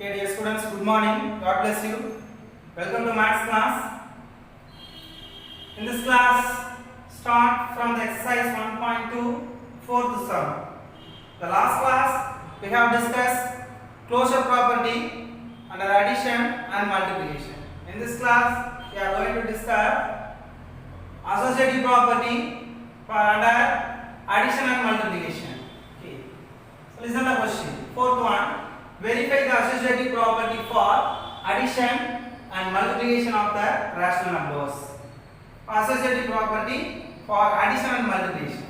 Okay, dear students, good morning. God bless you. Welcome to maths class. In this class, start from the exercise 1.2, fourth sum. The last class, we have discussed closure property under addition and multiplication. In this class, we are going to discuss associative property for under addition and multiplication. Okay. So listen to the question. Fourth one. Verify the associative property for addition and multiplication of the rational numbers. Associative property for addition and multiplication.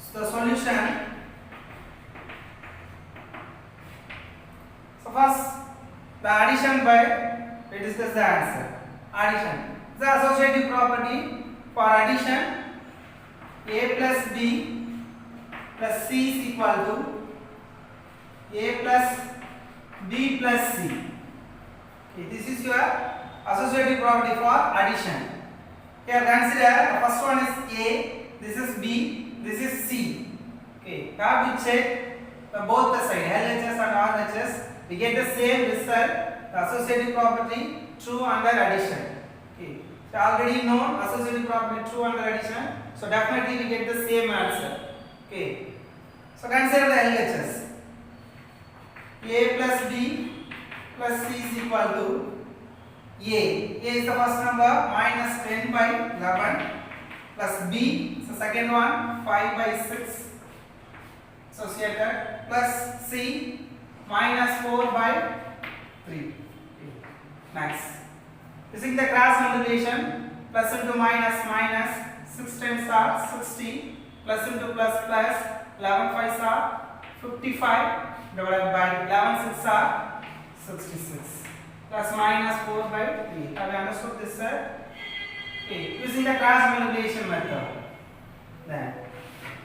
So the solution. So first, the addition by we discuss the answer. Addition. The associative property for addition. A plus B plus C is equal to A plus B plus C. Okay, this is your associative property for addition. Here consider the first one is A, this is B, this is C. Okay, now we check the both the side LHS and RHS. We get the same result. The associative property true under addition. Okay, so already known associative property true under addition. So definitely we get the same answer. Okay, so consider the LHS. A plus B plus C is equal to A. A is the first number minus 10 by 11 plus B is the second one 5 by 6 associated plus C minus 4 by 3. Next. Using the cross multiplication, plus into minus minus 6 times are 60 plus into plus plus 11 5s are 55 divided by 11 6 are 66 plus minus 4 by 3. Have you understood this, sir? Okay. Using the cross multiplication method, then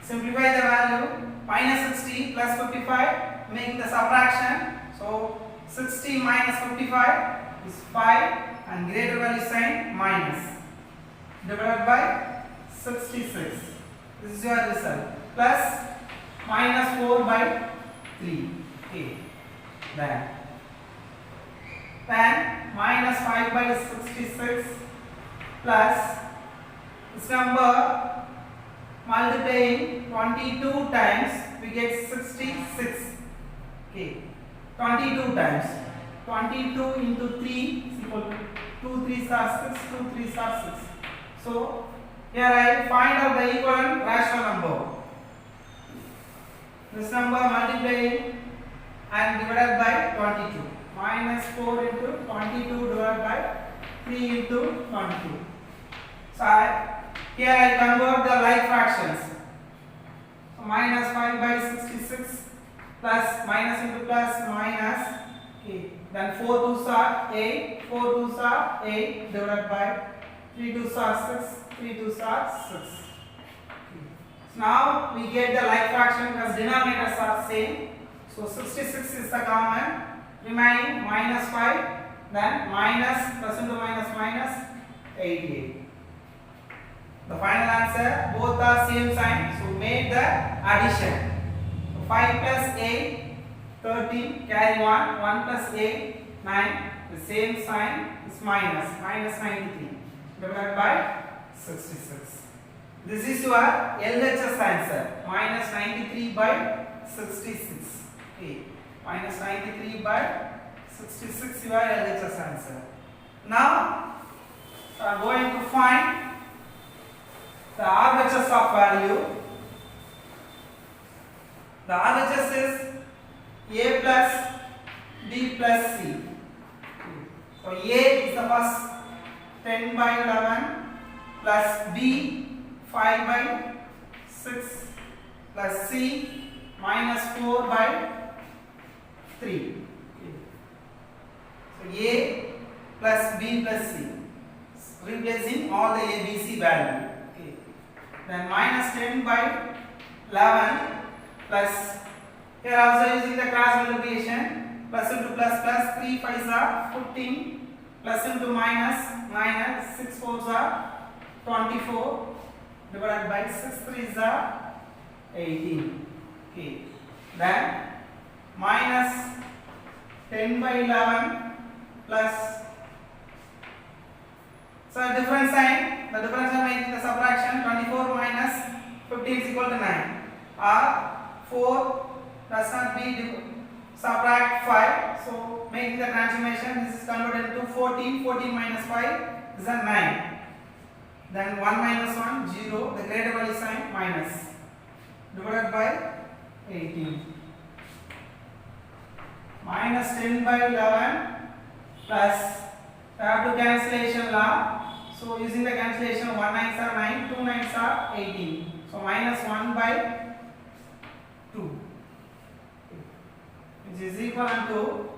simplify the value minus 60 plus 55, making the subtraction. So 60 minus 55 is 5 and greater value sign minus divided by 66. This is your result. Plus minus 4 by 3. Okay. Then minus 5 by 66 plus this number multiplying 22 times we get 66. Okay. 22 times 22 into 3 is equal to 2 3s are 6, 2 3s are 6. So here I find out the equivalent rational number. This number multiplying and divided by 22. Minus 4 into 22 divided by 3 into 22. So here I convert the like fractions. So minus 5 by 66 plus minus into plus minus. Okay. Then 4 2s are 8, 4 2s are 8 divided by 3 2s are 6, 3 2s are 6. So now we get the like fraction because denominators are same. So 66 is the common, remaining minus 5, then minus plus into minus minus 88. The final answer, both are same sign, so make the addition. So 5 plus 8, 13, carry 1 plus 8, 9, the same sign is minus, minus 93 divided by 66. This is your LHS answer, minus 93 by 66. Okay. Minus 93 by 66 your LHS answer. Now we are going to find the RHS of value. The RHS is A plus B plus C. So A is the first 10 by 11 plus B 5 by 6 plus C minus 4 by 3. Okay. So A plus B plus C, replacing all the A, B, C value. Okay. Then minus 10 by 11 plus, here also using the cross multiplication, plus into plus plus 3 5s are 15 plus into minus minus 6 4s are 24 divided by 6 3s are 18. Okay. Then minus 10 by 11 plus, so different sign, the difference of making the subtraction, 24 minus 15 is equal to 9, or 4 does not be subtract 5, so making the transformation, this is converted into 14, 14 minus 5 is a 9, then 1 minus 1, 0, the greater value sign minus, divided by 18. Minus 10 by 11 plus, we have to cancellation law, so using the cancellation 1 9s are 9, 2 9s are 18, so minus 1 by 2, which is equal to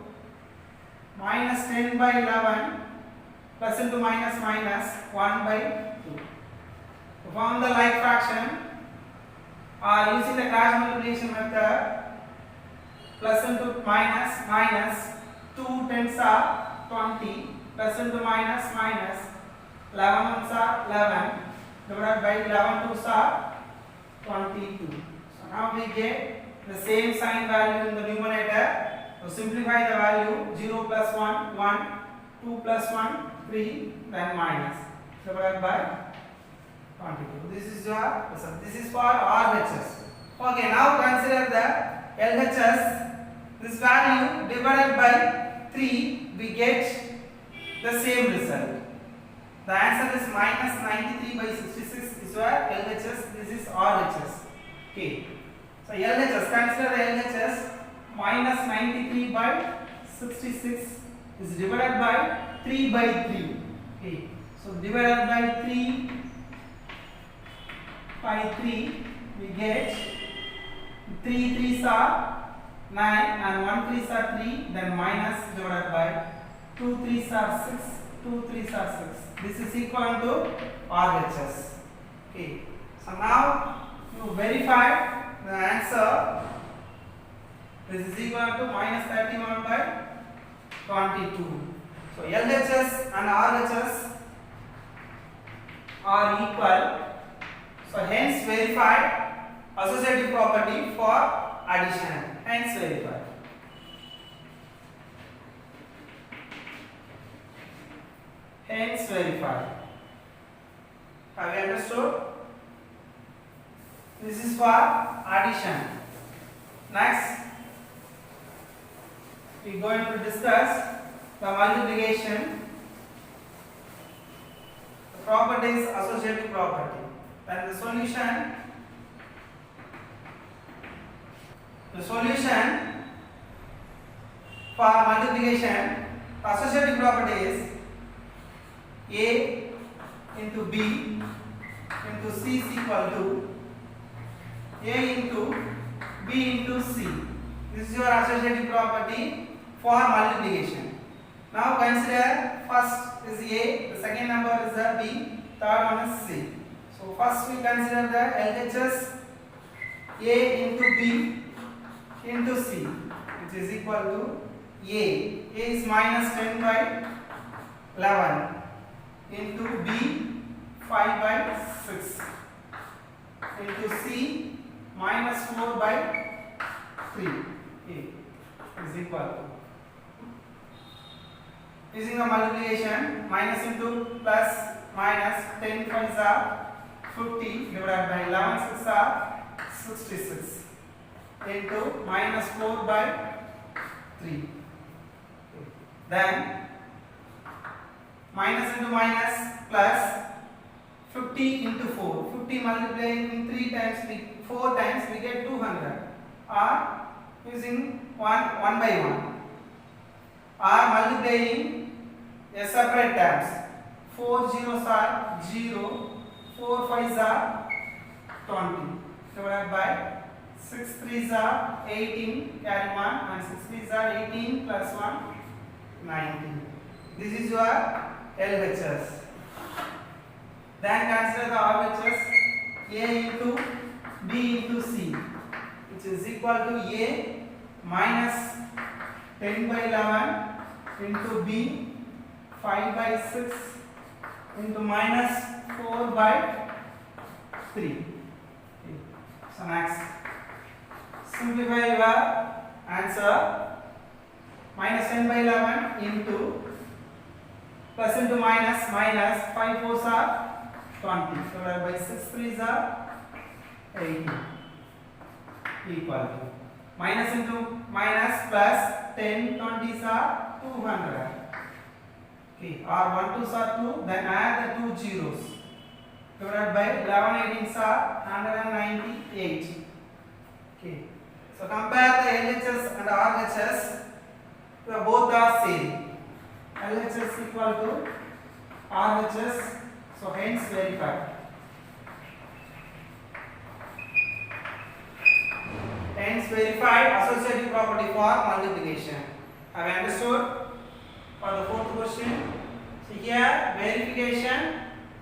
minus 10 by 11 plus into minus minus 1 by 2. To form the like fraction, or using the cross multiplication method, plus into minus minus 2 10s are 20 plus into minus minus 11 ones are 11 divided by 11 2s are 22. So now we get the same sign value in the numerator. So simplify the value, 0 plus 1 1, 2 plus 1 3, then minus divided by 22. This is your result. This is for RHS. Okay, now consider the LHS. This value divided by 3, we get the same result. The answer is minus 93 by 66 is your LHS. This is RHS. Okay. So LHS, consider the LHS. Minus 93 by 66 is divided by 3 by 3. Okay. So divided by 3 by 3, we get 3 3s are 9 and 1 3s are 3, then minus divided by 2 3s are 6, 2 3s are 6. This is equal to RHS. Okay. So now you verify the answer. This is equal to minus 31 by 22. So LHS and RHS are equal. So hence verify associative property for addition. Hence verify. Hence verify. Have you understood? This is for addition. Next, we are going to discuss the multiplication, the properties, associative property. Then the solution for multiplication, associative property is A into B into C is equal to A into B into C. This is your associative property for multiplication. Now consider first is A, the second number is the B, third one is C. So first we consider the LHS A into B into C, which is equal to A. A is minus 10 by 11 into B 5 by 6 into C minus 4 by 3. A is equal to, using the multiplication, minus into plus minus, 10 5s are 50 divided by 11 6 are 66 into minus 4 by 3. Then minus into minus plus 50 into 4. 50 multiplying 3 times, 4 times we get 200. Or using 1 by 1. Or multiplying a separate terms. 4 zeros are 0, 4 5s are 20 divided by 6 3s are 18, carry 1, and 6 3s are 18 plus 1, 19. This is your LHS. Then consider the RHS, A into B into C, which is equal to A minus 10 by 11 into B 5 by 6 into minus 4 by 3. So next, simplify your answer. Minus 10 by 11 into plus into minus minus 5 4s are 20 divided by 6 3s are 18 equal to minus into minus plus 10 20s are 200. Okay, or 1 2s are 2, then add the two zeros divided by 11 18s are 198. Okay, so compare the LHS and RHS. Both are same. LHS equal to RHS, so hence verify. Hence verify associative property for multiplication. Have you understood? For the fourth question, so here verification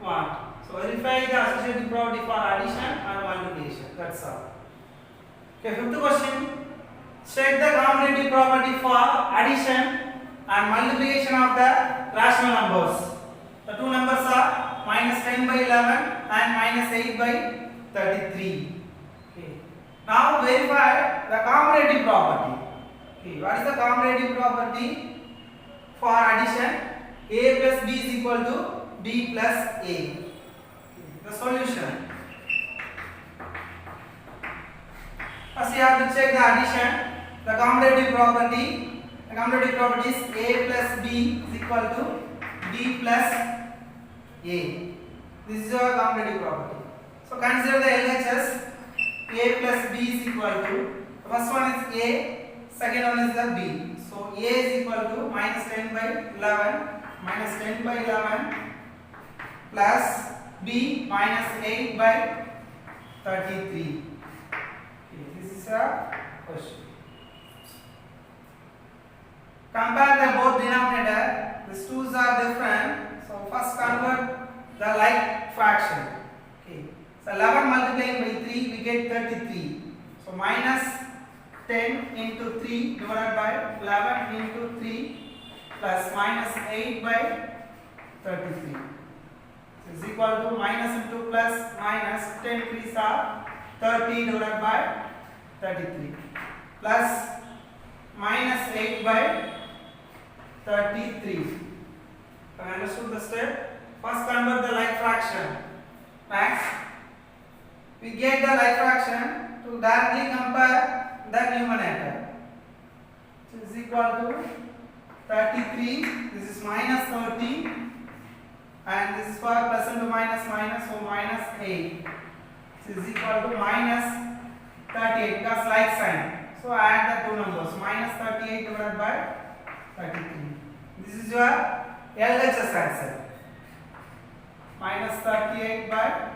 1. So verify the associative property for addition and multiplication. That's all. Okay, fifth question. Check the commutative property for addition and multiplication of the rational numbers. The two numbers are minus 10 by 11 and minus 8 by 33. Okay. Now verify the commutative property. Okay. What is the commutative property for addition? A plus B is equal to B plus A. The solution. First you have to check the addition. The commutative property. The commutative property is A plus B is equal to B plus A. This is your commutative property. So consider the LHS. A plus B is equal to, the first one is A, second one is the B. So A is equal to minus 10 by 11 minus 10 by 11 plus B minus 8 by 33. Okay, this is a question. Compare the both denominator. These twos are different. So first convert the like fraction. Okay. So 11 multiplying by 3 we get 33. So minus 10 into 3 divided by 11 into 3 plus minus 8 by 33. So is equal to minus into plus minus 10 3s are 30 divided by 33 plus minus 8 by 33. Have you understood the step? First convert the like fraction. Next, we get the like fraction to directly compare the numerator. So is equal to 33. This is minus 30, and this is for plus into minus minus, so minus 8. This is equal to minus 38 because like sign. So add the two numbers. Minus 38 divided by 33. This is your LHS answer. Minus 38 by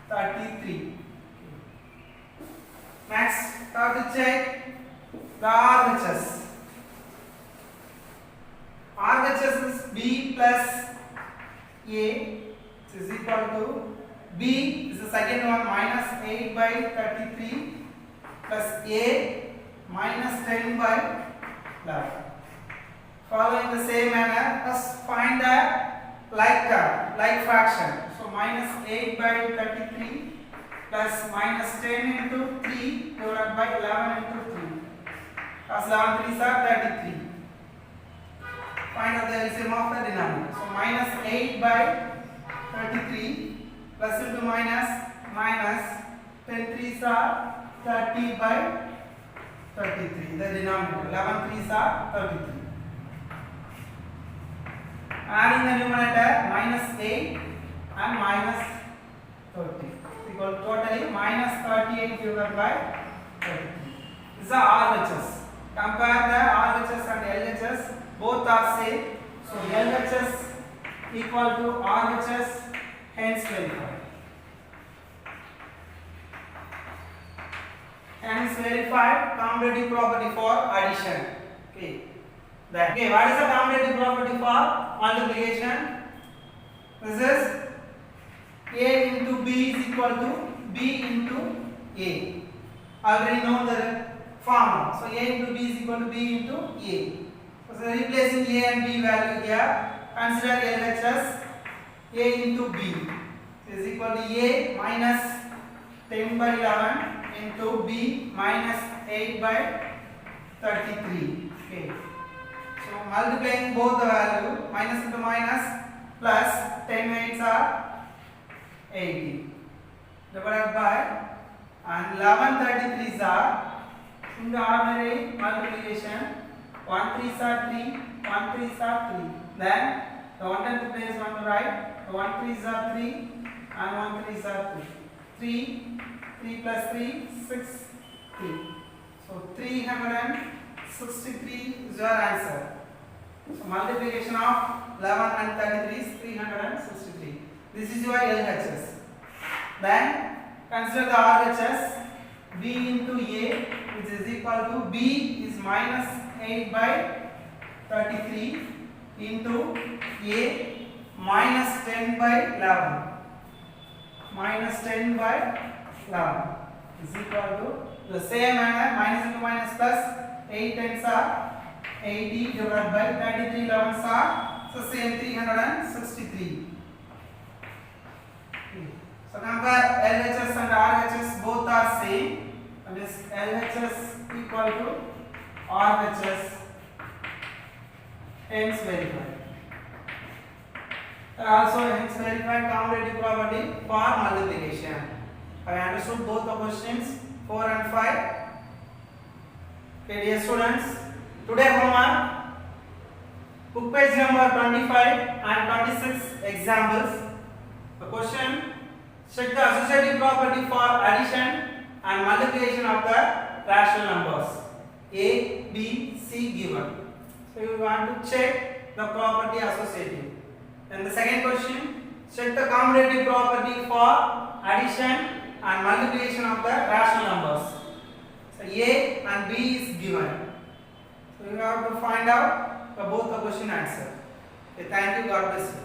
33. Next, have to check the RHS. RHS is B plus A, which is equal to B is the second one, minus 8 by 33 plus A minus 10 by 11. Following the same manner, first find the like fraction. So minus 8 by 33 plus minus 10 into 3 divided by 11 into 3. Because 11 3s are 33. Find out the LCM of the denominator. So minus 8 by 33 plus into minus minus 10 3s are 30 by 33. The denominator 11 3s are 33. Adding the numerator minus 8 and minus 30 equal totally minus 38 divided by 33. This is the RHS. Compare the RHS and LHS. Both are same. So LHS equal to RHS, hence verify. Hence verify commutative property for addition. Okay. Then, okay, what is the commutative property for multiplication? This is A into B is equal to B into A. Already know the formula. So A into B is equal to B into A. So replacing A and B value here, consider LHS A into B is equal to A minus 10 by 11 into B minus 8 by 33. Okay. So multiplying both the value, minus into minus plus 10 8s are 80 divided by, and 11 33s are in the ordinary multiplication. 1 3s are 3, 1 3s are 3. Then the 1/10th place on the right, the 1 3s are 3 and 1 3s are 3. 3, 3 plus 3, 6, 3. So 363 is your answer. So multiplication of 11 and 33 is 363. This is your LHS. Then consider the RHS. B into A, which is equal to B is minus 8 by 33 into A minus 10 by 11. Minus 10 by 11 is equal to the same manner, minus into minus plus 8 tens are 80 divided by 33 11s are so same 363. So compare LHS and RHS, both are same, and this LHS equal to RHS, hence verified. Also hence verified commutative property for multiplication. I understood both the questions 4 and 5. Okay, dear students, today homework, book page number 25 and 26 examples. The question: check the associative property for addition and multiplication of the rational numbers A, B, C given. So you want to check the property associative. Then the second question: check the commutative property for addition and multiplication of the rational numbers. So A and B is given. So you have to find out both the question answer. Okay, thank you. God bless you.